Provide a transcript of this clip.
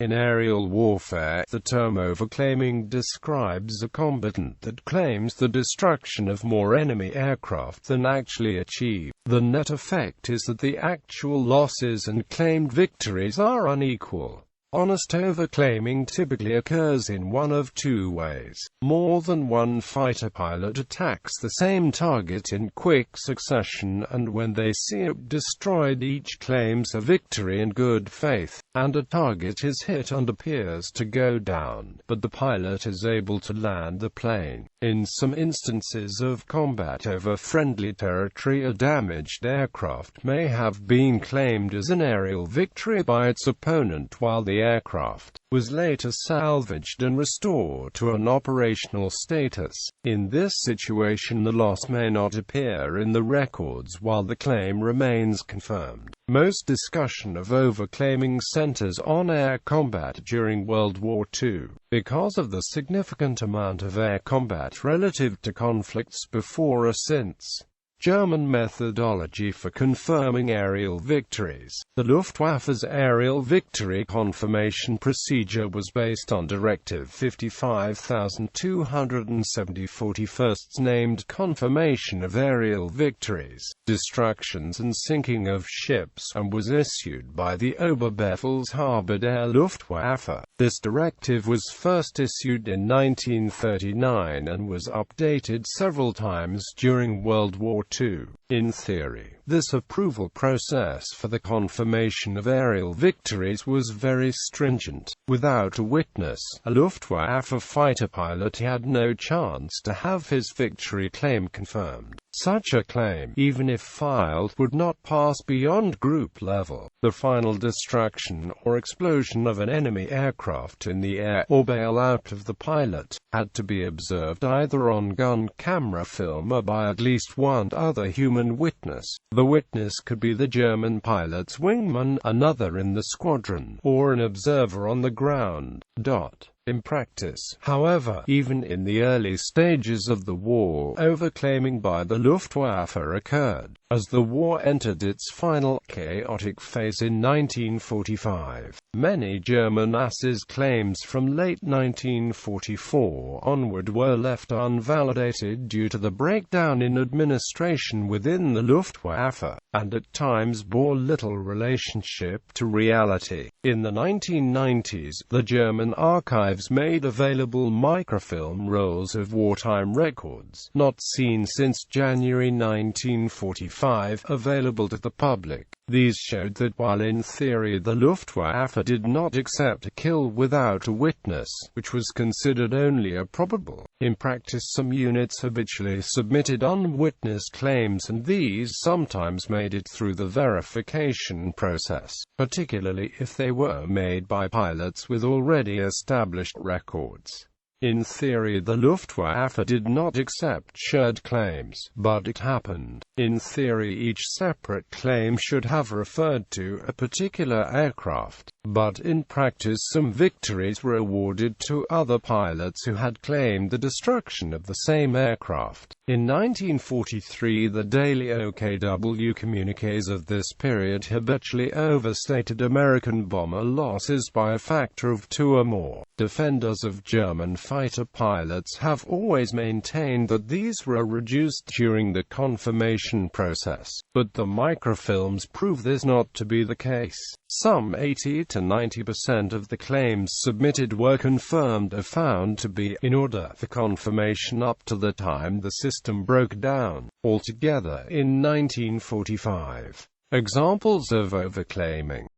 In aerial warfare, the term overclaiming describes a combatant that claims the destruction of more enemy aircraft than actually achieved. The net effect is that the actual losses and claimed victories are unequal. Honest overclaiming typically occurs in one of two ways. More than one fighter pilot attacks the same target in quick succession, and when they see it destroyed, each claims a victory in good faith, and a target is hit and appears to go down, but the pilot is able to land the plane. In some instances of combat over friendly territory, a damaged aircraft may have been claimed as an aerial victory by its opponent, while the aircraft was later salvaged and restored to an operational status. In this situation, the loss may not appear in the records while the claim remains confirmed. Most discussion of overclaiming centers on air combat during World War II, because of the significant amount of air combat relative to conflicts before or since. German methodology for confirming aerial victories. The Luftwaffe's aerial victory confirmation procedure was based on Directive 55,270 41st named confirmation of aerial victories, destructions and sinking of ships, and was issued by the Oberbefehlshaber der Luftwaffe. This directive was first issued in 1939 and was updated several times during World War II. In theory, this approval process for the confirmation of aerial victories was very stringent. Without a witness, a Luftwaffe fighter pilot had no chance to have his victory claim confirmed. Such a claim, even if filed, would not pass beyond group level. The final destruction or explosion of an enemy aircraft in the air, or bailout of the pilot, had to be observed either on gun camera film or by at least one other human witness. The witness could be the German pilot's wingman, another in the squadron, or an observer on the ground. In practice, however, even in the early stages of the war, overclaiming by the Luftwaffe occurred. As the war entered its final, chaotic phase in 1945, many German asses' claims from late 1944 onward were left unvalidated due to the breakdown in administration within the Luftwaffe, and at times bore little relationship to reality. In the 1990s, the German archives made available microfilm rolls of wartime records, not seen since January 1945, available to the public. These showed that while in theory the Luftwaffe did not accept a kill without a witness, which was considered only a probable, in practice some units habitually submitted unwitnessed claims, and these sometimes made it through the verification process, particularly if they were made by pilots with already established records. In theory, the Luftwaffe did not accept shared claims, but it happened. In theory, each separate claim should have referred to a particular aircraft, but in practice some victories were awarded to other pilots who had claimed the destruction of the same aircraft. In 1943, the daily OKW communiques of this period habitually overstated American bomber losses by a factor of 2 or more. Defenders of German fighter pilots have always maintained that these were reduced during the confirmation process, but the microfilms prove this not to be the case. Some 80 to 90% of the claims submitted were confirmed or found to be in order for confirmation up to the time the system broke down altogether in 1945. Examples of overclaiming.